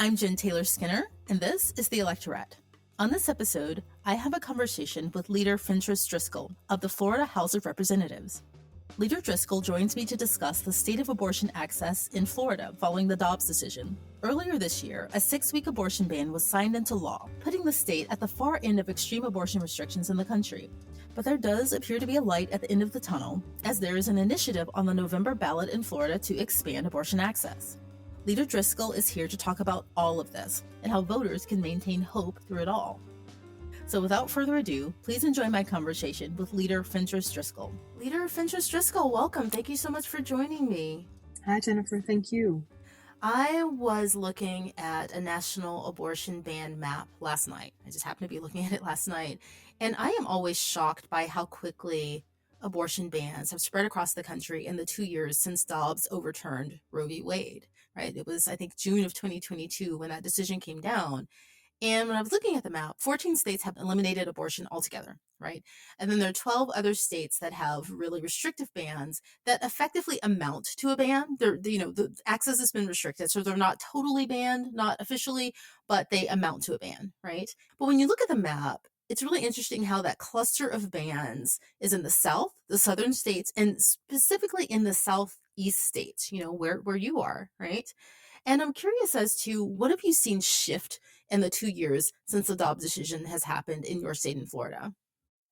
I'm Jen Taylor Skinner, and this is the Electorette. On this episode, I have a conversation with leader Fentrice Driskell of the Florida House of Representatives. Leader Driskell joins me to discuss the state of abortion access in Florida following the Dobbs decision. Earlier this year, a 6-week abortion ban was signed into law, putting the state at the far end of extreme abortion restrictions in the country. But there does appear to be a light at the end of the tunnel, as there is an initiative on the November ballot in Florida to expand abortion access. Leader Driskell is here to talk about all of this and how voters can maintain hope through it all. So without further ado, please enjoy my conversation with Leader Fentrice Driskell. Leader Fentrice Driskell, welcome. Thank you so much for joining me. Hi, Jennifer. Thank you. I was looking at a national abortion ban map last night. I just happened to be looking at it last night. And I am always shocked by how quickly abortion bans have spread across the country in the 2 years since Dobbs overturned Roe v. Wade, right? It was, I think, June of 2022 when that decision came down. And when I was looking at the map, 14 states have eliminated abortion altogether, right? And then there are 12 other states that have really restrictive bans that effectively amount to a ban. The access has been restricted, so they're not totally banned, not officially, but they amount to a ban, right? But when you look at the map, it's really interesting how that cluster of bans is in the South, the southern states, and specifically in the Southeast states, where you are, right? And I'm curious as to what have you seen shift in the 2 years since the Dobbs decision has happened in your state in Florida?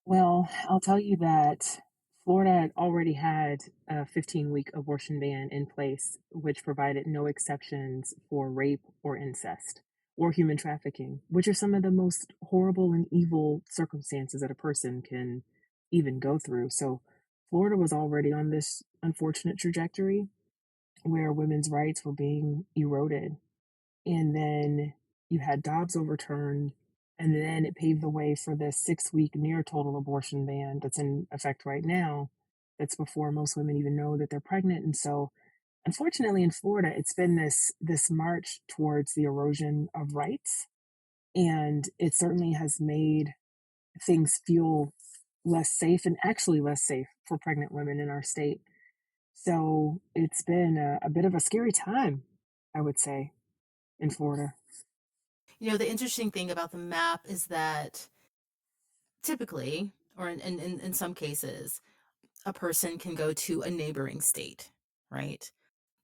Well, I'll tell you that Florida had already had a 15-week abortion ban in place, which provided no exceptions for rape or incest or human trafficking, which are some of the most horrible and evil circumstances that a person can even go through. So Florida was already on this unfortunate trajectory where women's rights were being eroded. And then you had Dobbs overturned, and then it paved the way for this 6-week near total abortion ban that's in effect right now. That's before most women even know that they're pregnant. And so unfortunately in Florida, it's been this march towards the erosion of rights. And it certainly has made things feel less safe, and actually less safe for pregnant women in our state. So it's been a bit of a scary time, I would say, in Florida. The interesting thing about the map is that typically, or in some cases, a person can go to a neighboring state, right?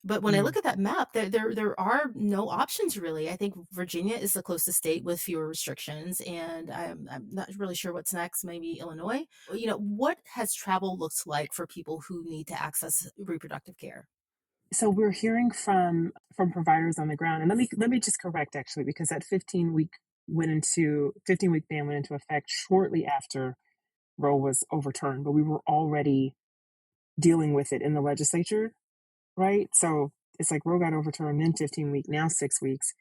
But when I look at that map, there are no options really. I think Virginia is the closest state with fewer restrictions, and I'm not really sure what's next. Maybe Illinois. What has travel looked like for people who need to access reproductive care? So we're hearing from providers on the ground, and let me just correct actually, because that 15-week ban went into effect shortly after Roe was overturned, but we were already dealing with it in the legislature, right? So it's like Roe got overturned, then 15-week, now 6 weeks.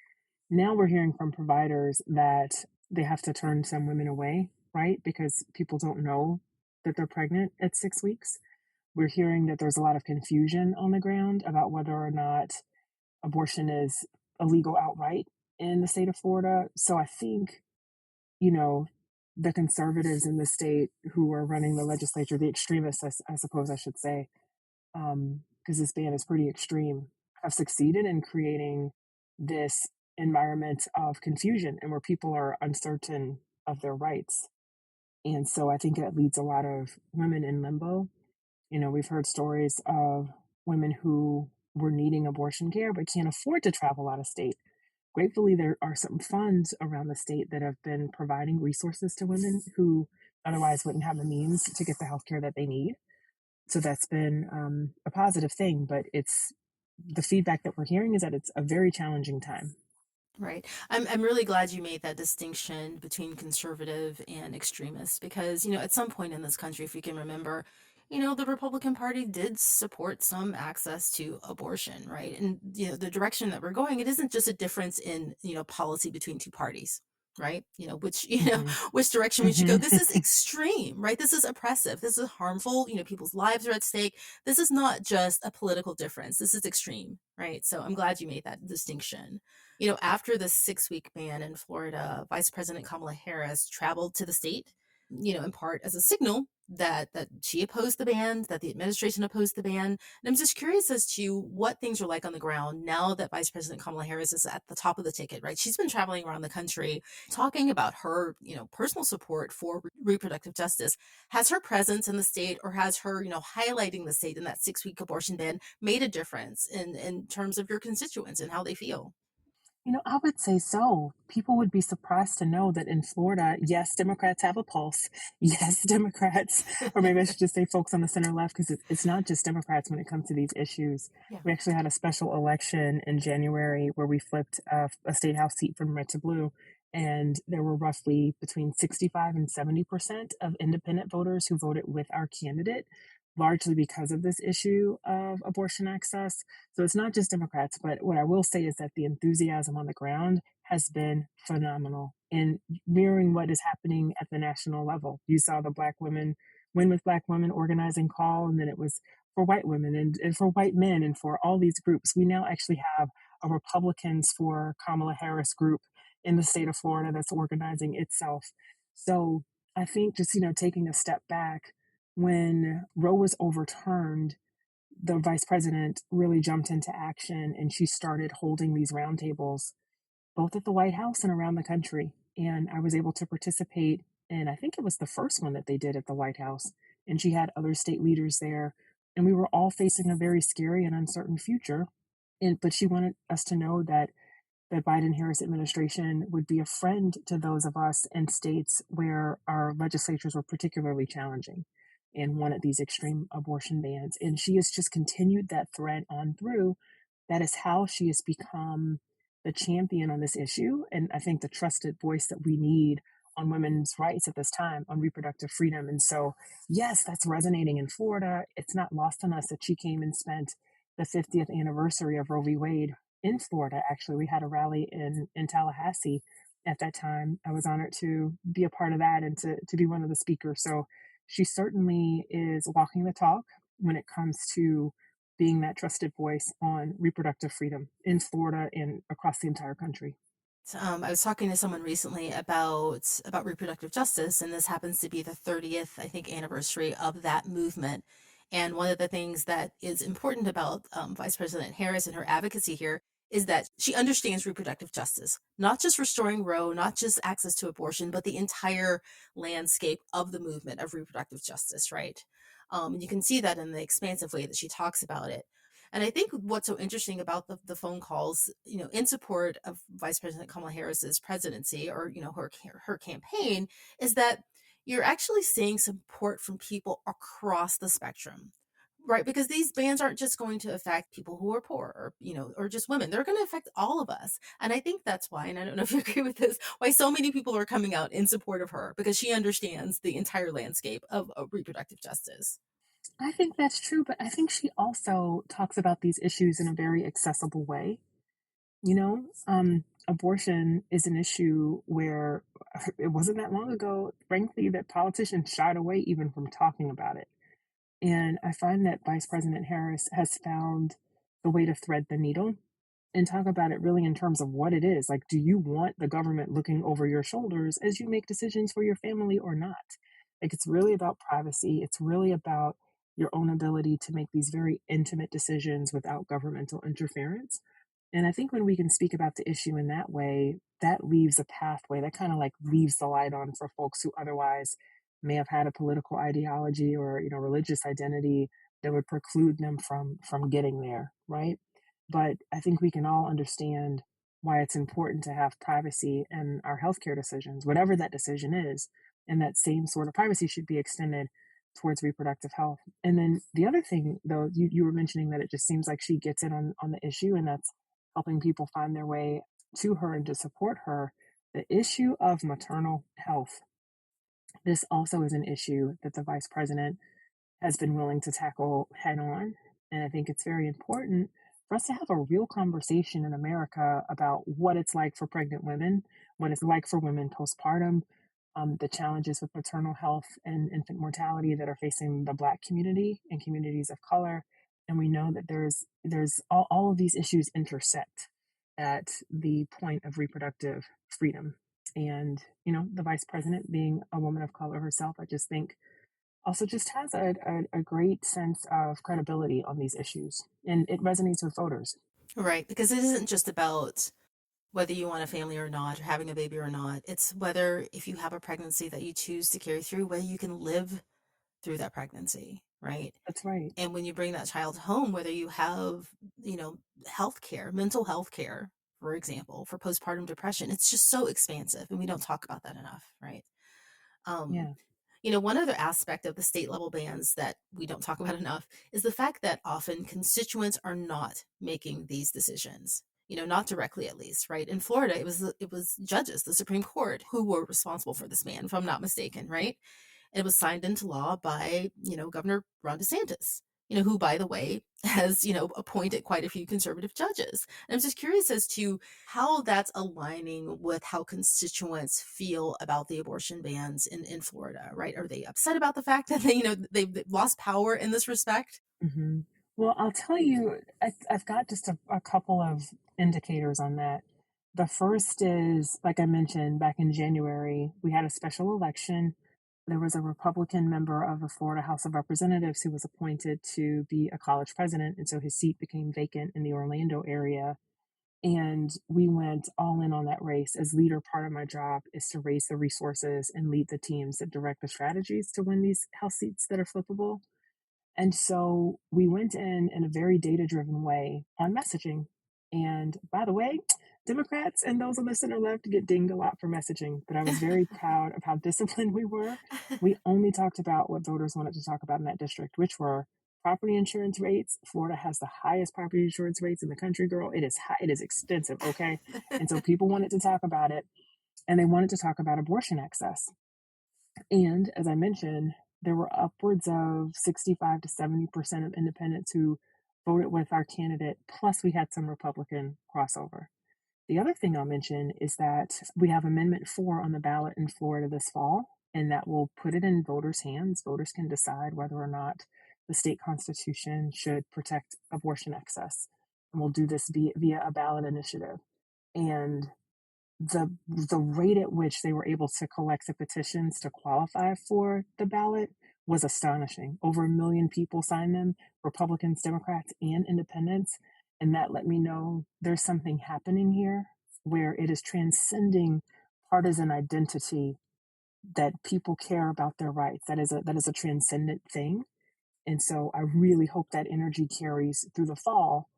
Now we're hearing from providers that they have to turn some women away, right? Because people don't know that they're pregnant at 6 weeks. We're hearing that there's a lot of confusion on the ground about whether or not abortion is illegal outright in the state of Florida. So I think, the conservatives in the state who are running the legislature, the extremists, I suppose I should say, because this ban is pretty extreme, have succeeded in creating this environment of confusion and where people are uncertain of their rights. And so I think that leads a lot of women in limbo. We've heard stories of women who were needing abortion care but can't afford to travel out of state. Gratefully, there are some funds around the state that have been providing resources to women who otherwise wouldn't have the means to get the health care that they need. So that's been a positive thing, but the feedback that we're hearing is that it's a very challenging time. Right. I'm really glad you made that distinction between conservative and extremist because, at some point in this country, if you can remember, the Republican Party did support some access to abortion, right? And, the direction that we're going, it isn't just a difference in, policy between two parties, right? Mhm. Which direction we should go. Mhm. This is extreme, right? This is oppressive. This is harmful. People's lives are at stake. This is not just a political difference. This is extreme, right? So I'm glad you made that distinction. After the 6-week ban in Florida, Vice President Kamala Harris traveled to the state, in part as a signal that she opposed the ban, that the administration opposed the ban. And I'm just curious as to what things are like on the ground now that Vice President Kamala Harris is at the top of the ticket, right? She's been traveling around the country talking about her, personal support for reproductive justice. Has her presence in the state, or has her, highlighting the state in that 6-week abortion ban made a difference in terms of your constituents and how they feel? I would say so. People would be surprised to know that in Florida, yes, Democrats have a pulse. Yes, Democrats, or maybe I should just say folks on the center left, because it's not just Democrats when it comes to these issues. Yeah. We actually had a special election in January where we flipped a state house seat from red to blue. And there were roughly between 65 and 70% of independent voters who voted with our candidate, largely because of this issue of abortion access. So it's not just Democrats, but what I will say is that the enthusiasm on the ground has been phenomenal in mirroring what is happening at the national level. You saw the Black women, Win with Black Women organizing call, and then it was for white women and for white men and for all these groups. We now actually have a Republicans for Kamala Harris group in the state of Florida that's organizing itself. So I think just, taking a step back, when Roe was overturned, the vice president really jumped into action and she started holding these roundtables both at the White House and around the country. And I was able to participate in, I think it was the first one that they did at the White House. And she had other state leaders there. And we were all facing a very scary and uncertain future. But she wanted us to know that the Biden Harris administration would be a friend to those of us in states where our legislatures were particularly challenging and wanted these extreme abortion bans. And she has just continued that thread on through. That is how she has become the champion on this issue. And I think the trusted voice that we need on women's rights at this time, on reproductive freedom. And so, yes, that's resonating in Florida. It's not lost on us that she came and spent the 50th anniversary of Roe v. Wade in Florida. Actually, we had a rally in Tallahassee at that time. I was honored to be a part of that and to be one of the speakers. So she certainly is walking the talk when it comes to being that trusted voice on reproductive freedom in Florida and across the entire country. I was talking to someone recently about reproductive justice, and this happens to be the 30th, I think, anniversary of that movement. And one of the things that is important about Vice President Harris and her advocacy here is that she understands reproductive justice, not just restoring Roe, not just access to abortion, but the entire landscape of the movement of reproductive justice, right? And you can see that in the expansive way that she talks about it. And I think what's so interesting about the phone calls, in support of Vice President Kamala Harris's presidency, or, her campaign, is that you're actually seeing support from people across the spectrum. Right, because these bans aren't just going to affect people who are poor, or or just women. They're going to affect all of us. And I think that's why, and I don't know if you agree with this, why so many people are coming out in support of her, because she understands the entire landscape of reproductive justice. I think that's true, but I think she also talks about these issues in a very accessible way. Abortion is an issue where it wasn't that long ago, frankly, that politicians shied away even from talking about it. And I find that Vice President Harris has found the way to thread the needle and talk about it really in terms of what it is. Like, do you want the government looking over your shoulders as you make decisions for your family or not? Like, it's really about privacy. It's really about your own ability to make these very intimate decisions without governmental interference. And I think when we can speak about the issue in that way, that leaves a pathway that kind of like leaves the light on for folks who otherwise may have had a political ideology or religious identity that would preclude them from getting there, right? But I think we can all understand why it's important to have privacy in our healthcare decisions, whatever that decision is. And that same sort of privacy should be extended towards reproductive health. And then the other thing, though, you were mentioning that it just seems like she gets in on the issue, and that's helping people find their way to her and to support her. The issue of maternal health. This also is an issue that the vice president has been willing to tackle head on. And I think it's very important for us to have a real conversation in America about what it's like for pregnant women, what it's like for women postpartum, the challenges with maternal health and infant mortality that are facing the Black community and communities of color. And we know that there's all of these issues intersect at the point of reproductive freedom. And the vice president being a woman of color herself, I just think also just has a great sense of credibility on these issues, and it resonates with voters. Right, because it isn't just about whether you want a family or not, or having a baby or not. It's whether, if you have a pregnancy that you choose to carry through, whether you can live through that pregnancy, right? That's right. And when you bring that child home, whether you have, you know, health care, mental health care, for example, for postpartum depression, it's just so expansive, and we don't talk about that enough, right? Um, Yeah. One other aspect of the state level bans that we don't talk about enough is the fact that often constituents are not making these decisions. Not directly, at least, right? In Florida, it was judges, the Supreme Court, who were responsible for this ban, if I'm not mistaken, right? It was signed into law by, Governor Ron DeSantis, who, by the way, has, appointed quite a few conservative judges. And I'm just curious as to how that's aligning with how constituents feel about the abortion bans in Florida, right? Are they upset about the fact that they've lost power in this respect? Hmm. Well, I'll tell you, I've got just a couple of indicators on that. The first is, like I mentioned, back in January, we had a special election. There was a Republican member of the Florida House of Representatives who was appointed to be a college president. And so his seat became vacant in the Orlando area. And we went all in on that race. As leader, part of my job is to raise the resources and lead the teams that direct the strategies to win these House seats that are flippable. And so we went in a very data driven way on messaging. And by the way, Democrats and those on the center left get dinged a lot for messaging, but I was very proud of how disciplined we were. We only talked about what voters wanted to talk about in that district, which were property insurance rates. Florida has the highest property insurance rates in the country, girl. It is high, it is expensive, okay? And so people wanted to talk about it, and they wanted to talk about abortion access. And as I mentioned, there were upwards of 65 to 70% of independents who voted with our candidate, plus we had some Republican crossover. The other thing I'll mention is that we have Amendment 4 on the ballot in Florida this fall, and that will put it in voters' hands. Voters can decide whether or not the state constitution should protect abortion access. And we'll do this via a ballot initiative. And the rate at which they were able to collect the petitions to qualify for the ballot was astonishing. Over 1 million people signed them, Republicans, Democrats, and independents. And that let me know there's something happening here where it is transcending partisan identity, that people care about their rights. That is a transcendent thing. And so I really hope that energy carries through the fall,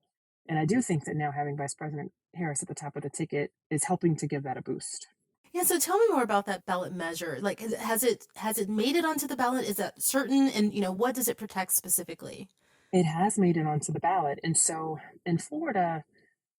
and I do think that now having Vice President Harris at the top of the ticket is helping to give that a boost. Yeah, so tell me more about that ballot measure. Like, has it made it onto the ballot? Is that certain? And what does it protect specifically? It has made it onto the ballot. And so in Florida,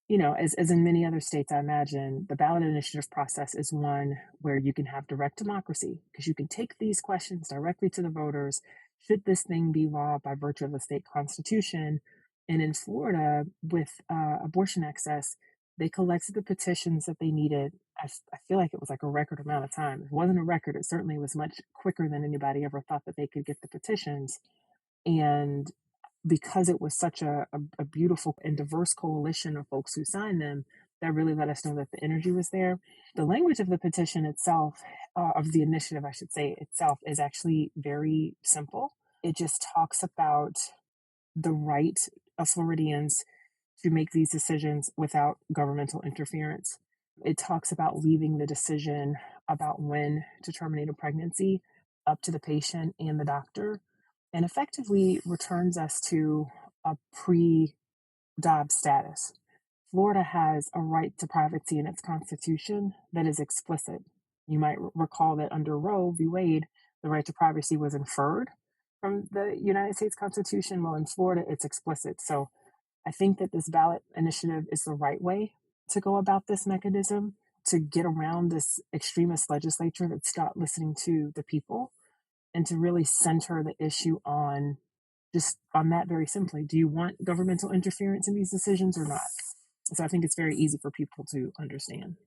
as in many other states, I imagine the ballot initiative process is one where you can have direct democracy because you can take these questions directly to the voters. Should this thing be law by virtue of the state constitution? And in Florida, with abortion access, they collected the petitions that they needed. I feel like it was like a record amount of time. If it wasn't a record, it certainly was much quicker than anybody ever thought that they could get the petitions. And because it was such a beautiful and diverse coalition of folks who signed them, that really let us know that the energy was there. The language of the petition itself, of the initiative, I should say, itself, is actually very simple. It just talks about the right of Floridians to make these decisions without governmental interference. It talks about leaving the decision about when to terminate a pregnancy up to the patient and the doctor, and effectively returns us to a pre Dobbs status. Florida has a right to privacy in its constitution that is explicit. You might recall that under Roe v. Wade, the right to privacy was inferred from the United States Constitution. Well, in Florida, it's explicit. So I think that this ballot initiative is the right way to go about this mechanism to get around this extremist legislature that's not listening to the people, and to really center the issue on just on that very simply. Do you want governmental interference in these decisions or not? So I think it's very easy for people to understand.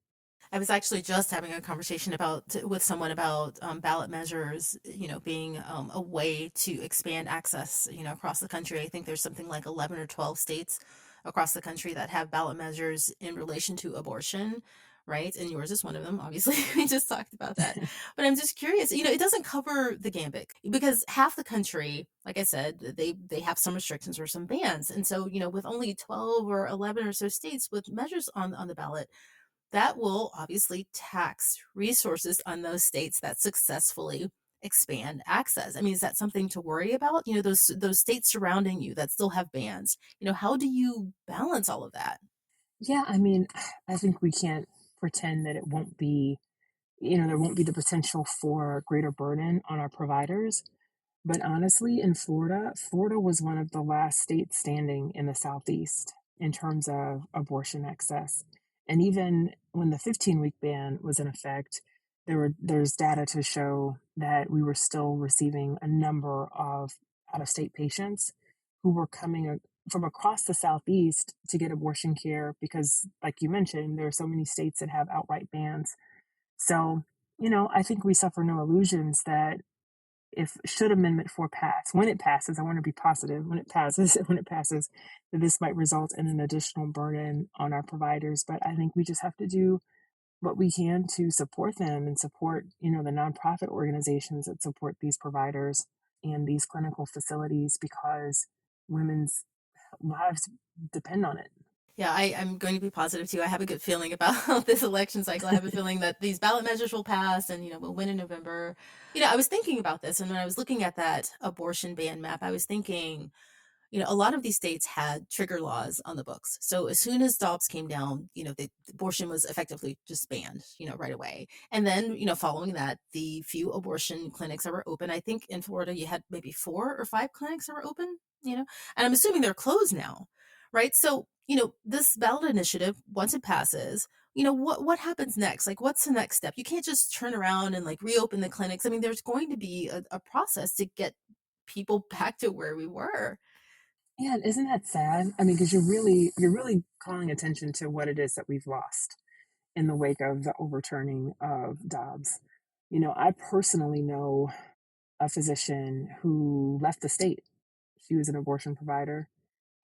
I was actually just having a conversation with someone about ballot measures, being a way to expand access, across the country. I think there's something like 11 or 12 states across the country that have ballot measures in relation to abortion, right? And yours is one of them, obviously. We just talked about that. But I'm just curious, it doesn't cover the gambit because half the country, like I said, they have some restrictions or some bans. And so, with only 12 or 11 or so states with measures on the ballot, that will obviously tax resources on those states that successfully expand access. I mean, is that something to worry about? Those states surrounding you that still have bans. How do you balance all of that? Yeah, I mean, I think we can't pretend that it won't be, there won't be the potential for greater burden on our providers. But honestly, in Florida was one of the last states standing in the Southeast in terms of abortion access. And even when the 15-week ban was in effect, there's data to show that we were still receiving a number of out-of-state patients who were coming from across the Southeast to get abortion care because, like you mentioned, there are so many states that have outright bans. So, I think we suffer no illusions that if should Amendment 4 pass, when it passes, I want to be positive, when it passes, when it passes, that this might result in an additional burden on our providers. But I think we just have to do what we can to support them and support, the nonprofit organizations that support these providers and these clinical facilities because women's lives depend on it. Yeah, I'm going to be positive too. I have a good feeling about this election cycle. I have a feeling that these ballot measures will pass and, we'll win in November. I was thinking about this, and when I was looking at that abortion ban map, I was thinking, a lot of these states had trigger laws on the books. So as soon as Dobbs came down, the abortion was effectively just banned, right away. And then, following that, the few abortion clinics that were open, I think in Florida, you had maybe 4 or 5 clinics that were open, and I'm assuming they're closed now, right? So, this ballot initiative, once it passes, what happens next? Like, what's the next step? You can't just turn around and like reopen the clinics. I mean, there's going to be a process to get people back to where we were. Yeah, and isn't that sad? I mean, because you're really calling attention to what it is that we've lost in the wake of the overturning of Dobbs. I personally know a physician who left the state. She was an abortion provider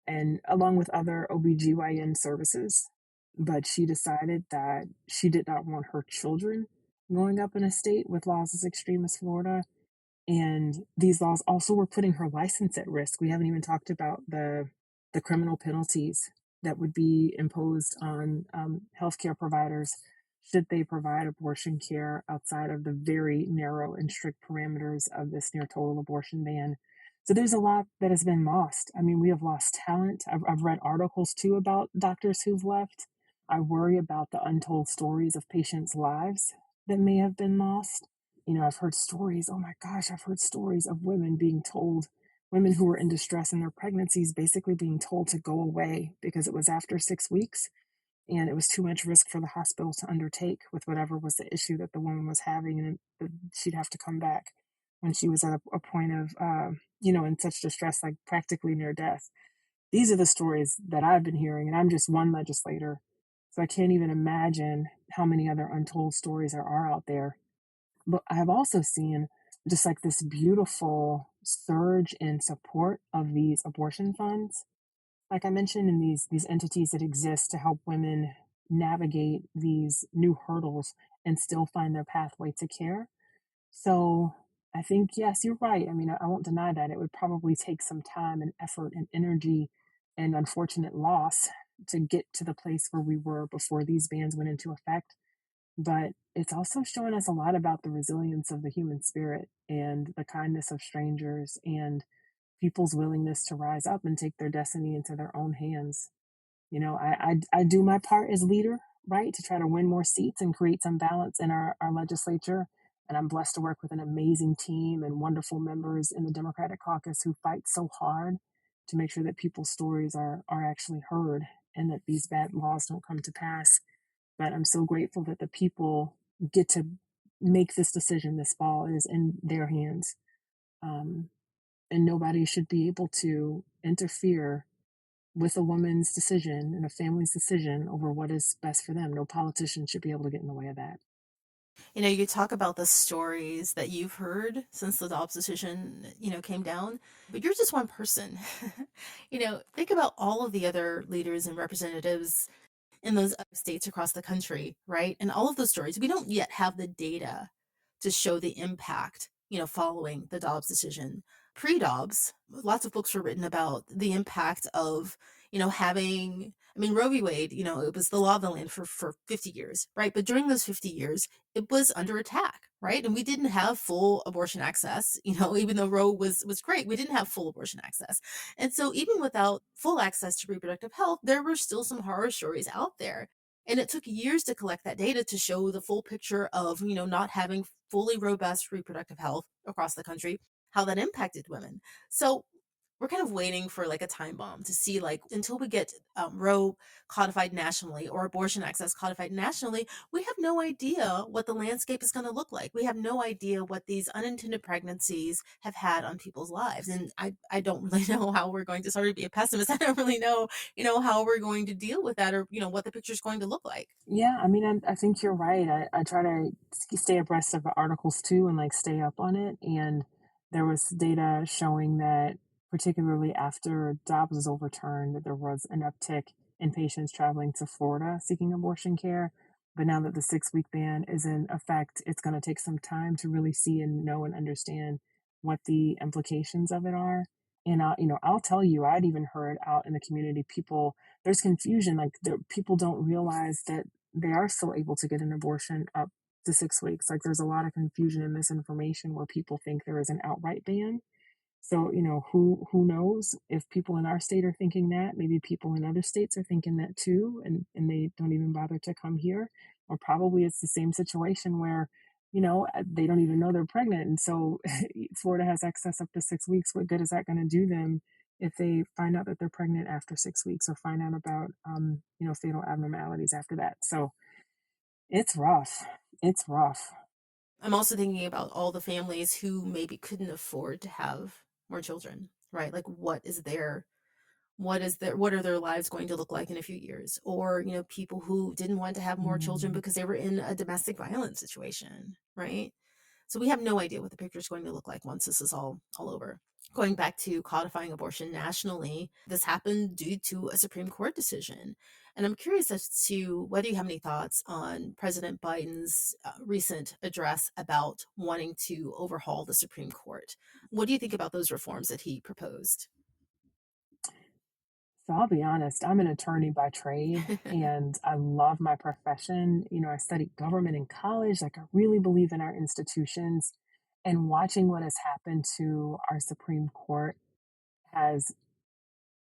and along with other OBGYN services, but she decided that she did not want her children growing up in a state with laws as extreme as Florida. And these laws also were putting her license at risk. We haven't even talked about the criminal penalties that would be imposed on healthcare providers should they provide abortion care outside of the very narrow and strict parameters of this near total abortion ban. So there's a lot that has been lost. I mean, we have lost talent. I've read articles too about doctors who've left. I worry about the untold stories of patients' lives that may have been lost. I've heard stories, oh my gosh, I've heard stories of women being told, women who were in distress in their pregnancies, basically being told to go away because it was after 6 weeks and it was too much risk for the hospital to undertake with whatever was the issue that the woman was having. And that she'd have to come back when she was at a point of, in such distress, like practically near death. These are the stories that I've been hearing, and I'm just one legislator. So I can't even imagine how many other untold stories there are out there. But I've also seen just like this beautiful surge in support of these abortion funds. Like I mentioned, in these entities that exist to help women navigate these new hurdles and still find their pathway to care. So I think, yes, you're right. I mean, I won't deny that. It would probably take some time and effort and energy and unfortunate loss to get to the place where we were before these bans went into effect. But it's also showing us a lot about the resilience of the human spirit and the kindness of strangers and people's willingness to rise up and take their destiny into their own hands. I do my part as leader, right, to try to win more seats and create some balance in our legislature. And I'm blessed to work with an amazing team and wonderful members in the Democratic caucus who fight so hard to make sure that people's stories are actually heard and that these bad laws don't come to pass. But I'm so grateful that the people get to make this decision this fall. It is in their hands. Um, and nobody should be able to interfere with a woman's decision and a family's decision over what is best for them. No politician should be able to get in the way of that. You talk about the stories that you've heard since the Dobbs decision, came down, but you're just one person. Think about all of the other leaders and representatives in those other states across the country, right? And all of those stories, we don't yet have the data to show the impact, following the Dobbs decision. Pre-Dobbs, lots of books were written about the impact of, having, I mean, Roe v. Wade, it was the law of the land for 50 years, right? But during those 50 years, it was under attack, right? And we didn't have full abortion access, even though Roe was great, we didn't have full abortion access. And so even without full access to reproductive health, there were still some horror stories out there. And it took years to collect that data to show the full picture of, not having fully robust reproductive health across the country, how that impacted women. So we're kind of waiting for like a time bomb to see, like, until we get Roe codified nationally or abortion access codified nationally, we have no idea what the landscape is going to look like. We have no idea what these unintended pregnancies have had on people's lives. And I don't really know how we're going to, sorry to be a pessimist, I don't really know, how we're going to deal with that, or, what the picture is going to look like. Yeah, I mean, I think you're right. I try to stay abreast of the articles too and like stay up on it. And there was data showing that, particularly after Dobbs was overturned, that there was an uptick in patients traveling to Florida seeking abortion care. But now that the 6 week ban is in effect, it's going to take some time to really see and know and understand what the implications of it are. And I'll tell you, I'd even heard out in the community, people, there's confusion. Like, people don't realize that they are still able to get an abortion up to 6 weeks. Like, there's a lot of confusion and misinformation where people think there is an outright ban. So, who knows if people in our state are thinking that, maybe people in other states are thinking that too, and they don't even bother to come here. Or probably it's the same situation where, they don't even know they're pregnant. And so Florida has access up to 6 weeks. What good is that going to do them if they find out that they're pregnant after 6 weeks, or find out about, fatal abnormalities after that? So it's rough. It's rough. I'm also thinking about all the families who maybe couldn't afford to have more children, right? Like, what are their lives going to look like in a few years? Or, people who didn't want to have more children Mm. because they were in a domestic violence situation, right? So we have no idea what the picture is going to look like once this is all over. Going back to codifying abortion nationally, this happened due to a Supreme Court decision. And I'm curious as to whether you have any thoughts on President Biden's recent address about wanting to overhaul the Supreme Court. What do you think about those reforms that he proposed? So I'll be honest, I'm an attorney by trade and I love my profession. I studied government in college. Like, I really believe in our institutions. And watching what has happened to our Supreme Court has,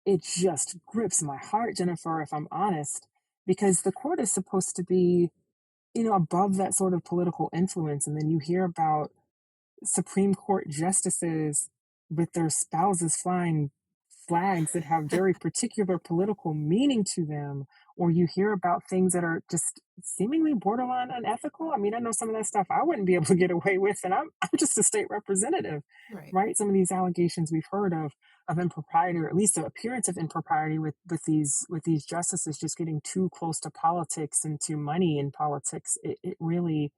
it just grips my heart, Jennifer, if I'm honest, because the court is supposed to be, above that sort of political influence. And then you hear about Supreme Court justices with their spouses flying flags that have very particular political meaning to them, or you hear about things that are just seemingly borderline unethical. I mean, I know some of that stuff I wouldn't be able to get away with, and I'm just a state representative, Right. right? Some of these allegations we've heard of impropriety, or at least the appearance of impropriety with these justices just getting too close to politics and to money in politics. It really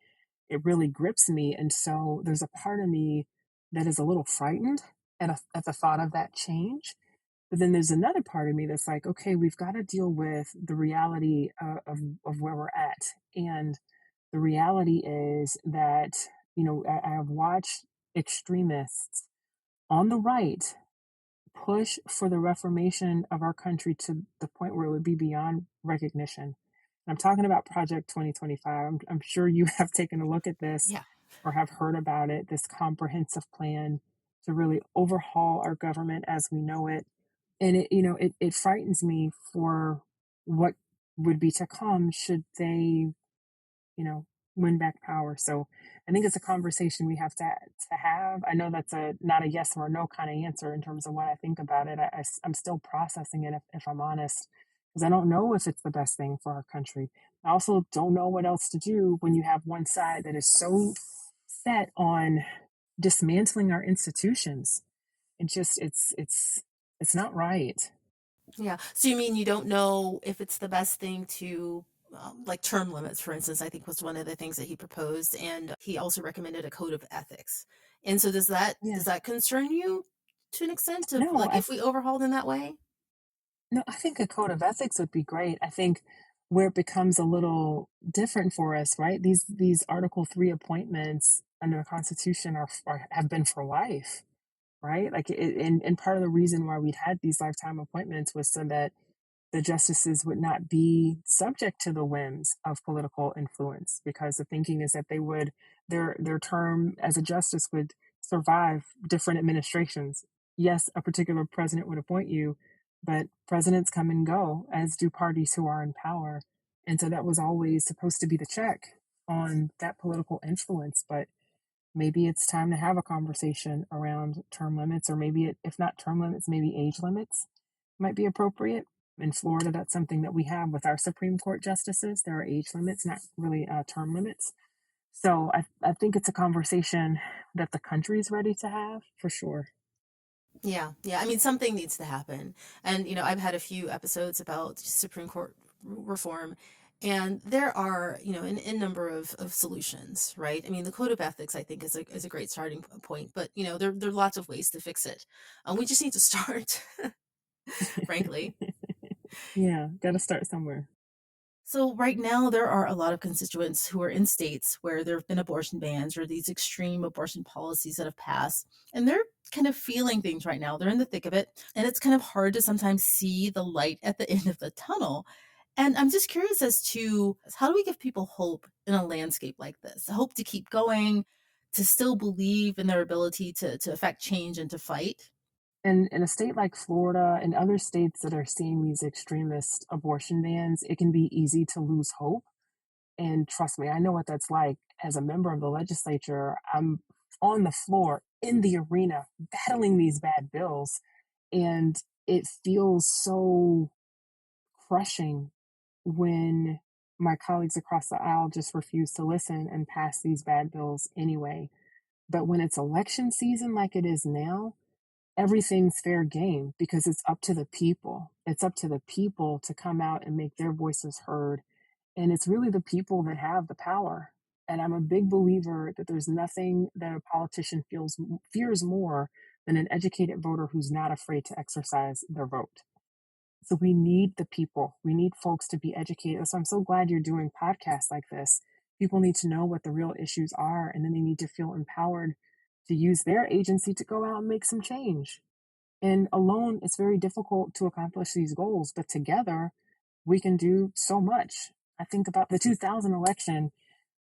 grips me. And so there's a part of me that is a little frightened at the thought of that change. But then there's another part of me that's like, okay, we've got to deal with the reality of where we're at. And the reality is that, I have watched extremists on the right push for the reformation of our country to the point where it would be beyond recognition. I'm talking about Project 2025. I'm sure you have taken a look at this Yeah. or have heard about it, this comprehensive plan to really overhaul our government as we know it. And it frightens me for what would be to come should they, you know, win back power. So I think it's a conversation we have to have. I know that's a not a yes or a no kind of answer in terms of what I think about it. I'm still processing it, if I'm honest, because I don't know if it's the best thing for our country. I also don't know what else to do when you have one side that is so set on dismantling our institutions. It's not right. Yeah. So you mean you don't know if it's the best thing to, like, term limits, for instance, I think was one of the things that he proposed, and he also recommended a code of ethics. And so does that Yeah. does that concern you to an extent of, No, like, if we overhauled in that way? no, I think a code of ethics would be great. I think where it becomes a little different for us, right? These Article 3 appointments under the Constitution are have been for life, right? Like, and part of the reason why we'd had these lifetime appointments was so that the justices would not be subject to the whims of political influence, because the thinking is that they would their term as a justice would survive different administrations. Yes, a particular president would appoint you, but presidents come and go, as do parties who are in power. And so that was always supposed to be the check on that political influence. But maybe it's time to have a conversation around term limits, or maybe if not term limits, maybe age limits might be appropriate. In Florida, that's something that we have with our Supreme Court justices. There are age limits, not really term limits. So I think it's a conversation that the country is ready to have for sure. Yeah, yeah. I mean, something needs to happen. And, I've had a few episodes about Supreme Court reform, and there are, an number of solutions, right? I mean, the code of ethics, I think, is a great starting point, but, there are lots of ways to fix it. We just need to start, frankly. Yeah, got to start somewhere. So right now, there are a lot of constituents who are in states where there have been abortion bans or these extreme abortion policies that have passed, and they're kind of feeling things right now. They're in the thick of it, and it's kind of hard to sometimes see the light at the end of the tunnel. And I'm just curious as to how do we give people hope in a landscape like this? Hope to keep going, to still believe in their ability to affect change and to fight. And in a state like Florida and other states that are seeing these extremist abortion bans, it can be easy to lose hope. And trust me, I know what that's like. As a member of the legislature, I'm on the floor in the arena battling these bad bills. And it feels so crushing when my colleagues across the aisle just refuse to listen and pass these bad bills anyway. But when it's election season like it is now, everything's fair game because it's up to the people. It's up to the people to come out and make their voices heard. And it's really the people that have the power. And I'm a big believer that there's nothing that a politician fears more than an educated voter who's not afraid to exercise their vote. So we need the people. We need folks to be educated. So I'm so glad you're doing podcasts like this. People need to know what the real issues are, and then they need to feel empowered to use their agency to go out and make some change. And alone, it's very difficult to accomplish these goals, but together, we can do so much. I think about the 2000 election,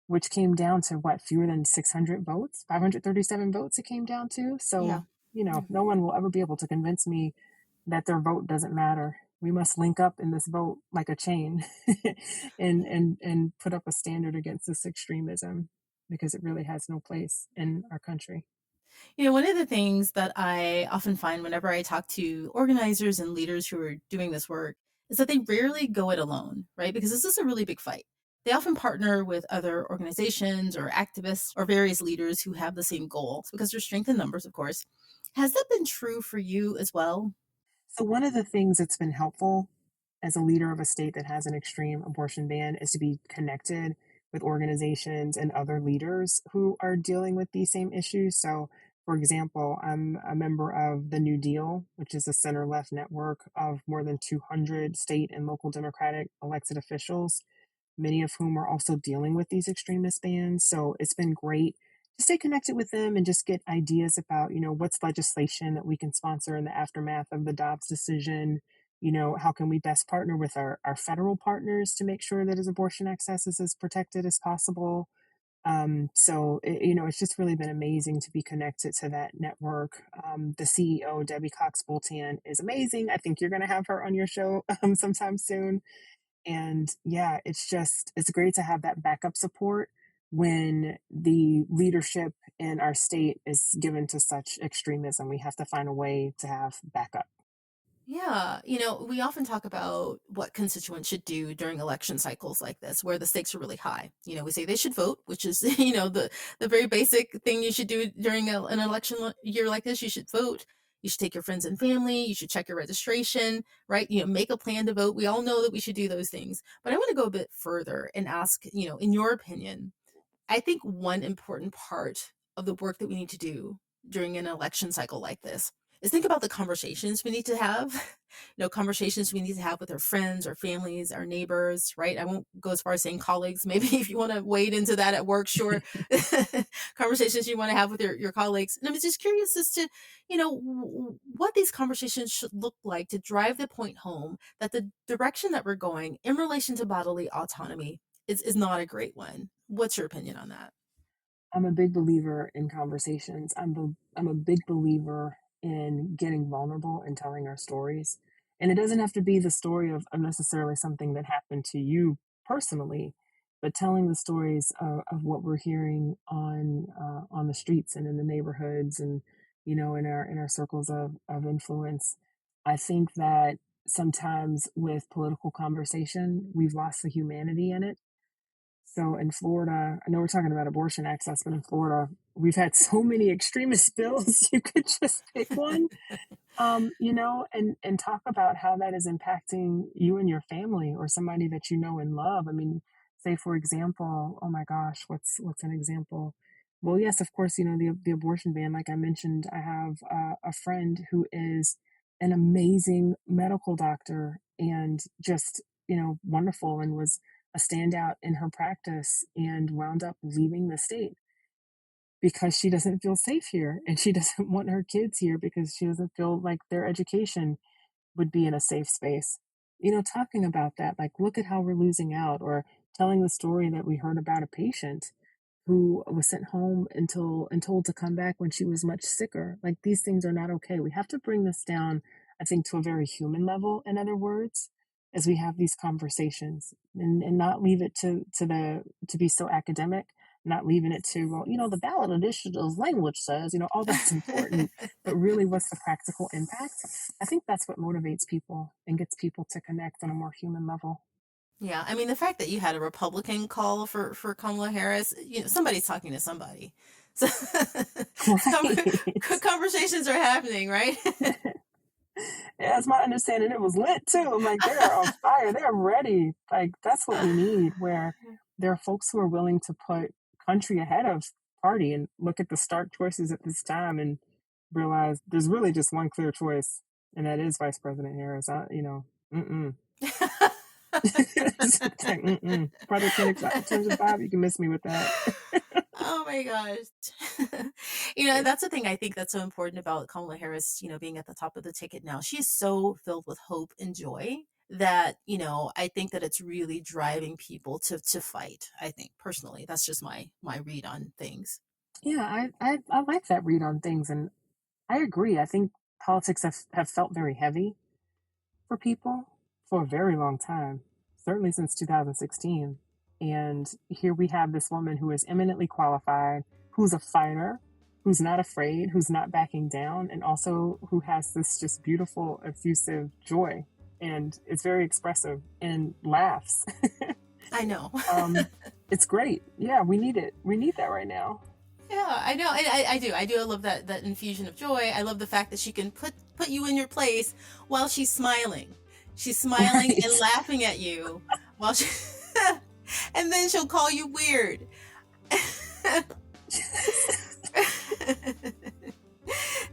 which came down to what, fewer than 600 votes, 537 votes it came down to. Yeah. So, Yeah. no one will ever be able to convince me that their vote doesn't matter. We must link up in this vote like a chain and put up a standard against this extremism, because it really has no place in our country. One of the things that I often find whenever I talk to organizers and leaders who are doing this work is that they rarely go it alone, right? Because this is a really big fight. They often partner with other organizations or activists or various leaders who have the same goals because there's strength in numbers, of course. Has that been true for you as well? So, one of the things that's been helpful as a leader of a state that has an extreme abortion ban is to be connected with organizations and other leaders who are dealing with these same issues. So, for example, I'm a member of the New Deal, which is a center left network of more than 200 state and local Democratic elected officials, many of whom are also dealing with these extremist bans. So it's been great to stay connected with them and just get ideas about, what's legislation that we can sponsor in the aftermath of the Dobbs decision. How can we best partner with our federal partners to make sure that his abortion access is as protected as possible. It's just really been amazing to be connected to that network. The CEO, Debbie Cox Boltan, is amazing. I think you're going to have her on your show sometime soon. And yeah, it's great to have that backup support when the leadership in our state is given to such extremism. We have to find a way to have backup. Yeah, we often talk about what constituents should do during election cycles like this, where the stakes are really high. We say they should vote, which is, the very basic thing you should do during an election year like this. You should vote. You should take your friends and family. You should check your registration, right? Make a plan to vote. We all know that we should do those things. But I want to go a bit further and ask, in your opinion, I think one important part of the work that we need to do during an election cycle like this is think about the conversations we need to have, conversations we need to have with our friends, our families, our neighbors, right? I won't go as far as saying colleagues. Maybe if you want to wade into that at work, sure. Conversations you want to have with your colleagues. And I'm just curious as to, what these conversations should look like to drive the point home that the direction that we're going in relation to bodily autonomy is not a great one. What's your opinion on that? I'm a big believer in conversations. I'm a big believer in getting vulnerable and telling our stories. And it doesn't have to be the story of necessarily something that happened to you personally, but telling the stories of what we're hearing on the streets and in the neighborhoods and in our circles of influence. I think that sometimes with political conversation, we've lost the humanity in it. So in Florida, I know we're talking about abortion access, but in Florida, we've had so many extremist bills. You could just pick one, and talk about how that is impacting you and your family or somebody that you know and love. I mean, say for example, oh my gosh, what's an example? Well, yes, of course, the abortion ban. Like I mentioned, I have a friend who is an amazing medical doctor and just wonderful and was a standout in her practice and wound up leaving the state because she doesn't feel safe here and she doesn't want her kids here because she doesn't feel like their education would be in a safe space. Talking about that, like, look at how we're losing out, or telling the story that we heard about a patient who was sent home and told to come back when she was much sicker. Like, these things are not okay. We have to bring this down, I think, to a very human level, in other words, as we have these conversations, and not leave it to be so academic, not leaving it to, well, the ballot initiative's language says, all that's important, but really what's the practical impact? I think that's what motivates people and gets people to connect on a more human level. Yeah, I mean, the fact that you had a Republican call for Kamala Harris, somebody's talking to somebody. So Right. conversations are happening, right? Yeah, it's my understanding it was lit too. I'm like, they're on fire. They're ready. Like, that's what we need, where there are folks who are willing to put country ahead of party and look at the stark choices at this time and realize there's really just one clear choice, and that is Vice President Harris. Mm-mm. It's like, mm-mm. Project 2025, you can miss me with that. Oh my gosh. That's the thing I think that's so important about Kamala Harris, being at the top of the ticket now. She's so filled with hope and joy that, I think that it's really driving people to fight. I think personally, that's just my read on things. Yeah, I like that read on things, and I agree. I think politics have felt very heavy for people for a very long time, certainly since 2016. And here we have this woman who is eminently qualified, who's a fighter, who's not afraid, who's not backing down, and also who has this just beautiful, effusive joy. And it's very expressive and laughs. I know. It's great. Yeah, we need it. We need that right now. Yeah, I know. I do. I do. I love that infusion of joy. I love the fact that she can put you in your place while she's smiling. She's smiling Right. and laughing at you while she and then she'll call you weird. And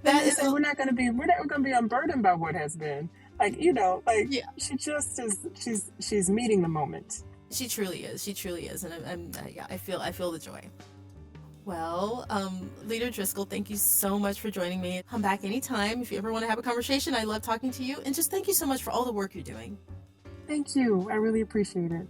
That they is say we're not gonna be unburdened by what has been. Like, yeah. she just is she's meeting the moment. She truly is. She truly is, and yeah, I feel the joy. Well, Leader Driskell, thank you so much for joining me. Come back anytime if you ever want to have a conversation. I love talking to you, and just thank you so much for all the work you're doing. Thank you. I really appreciate it.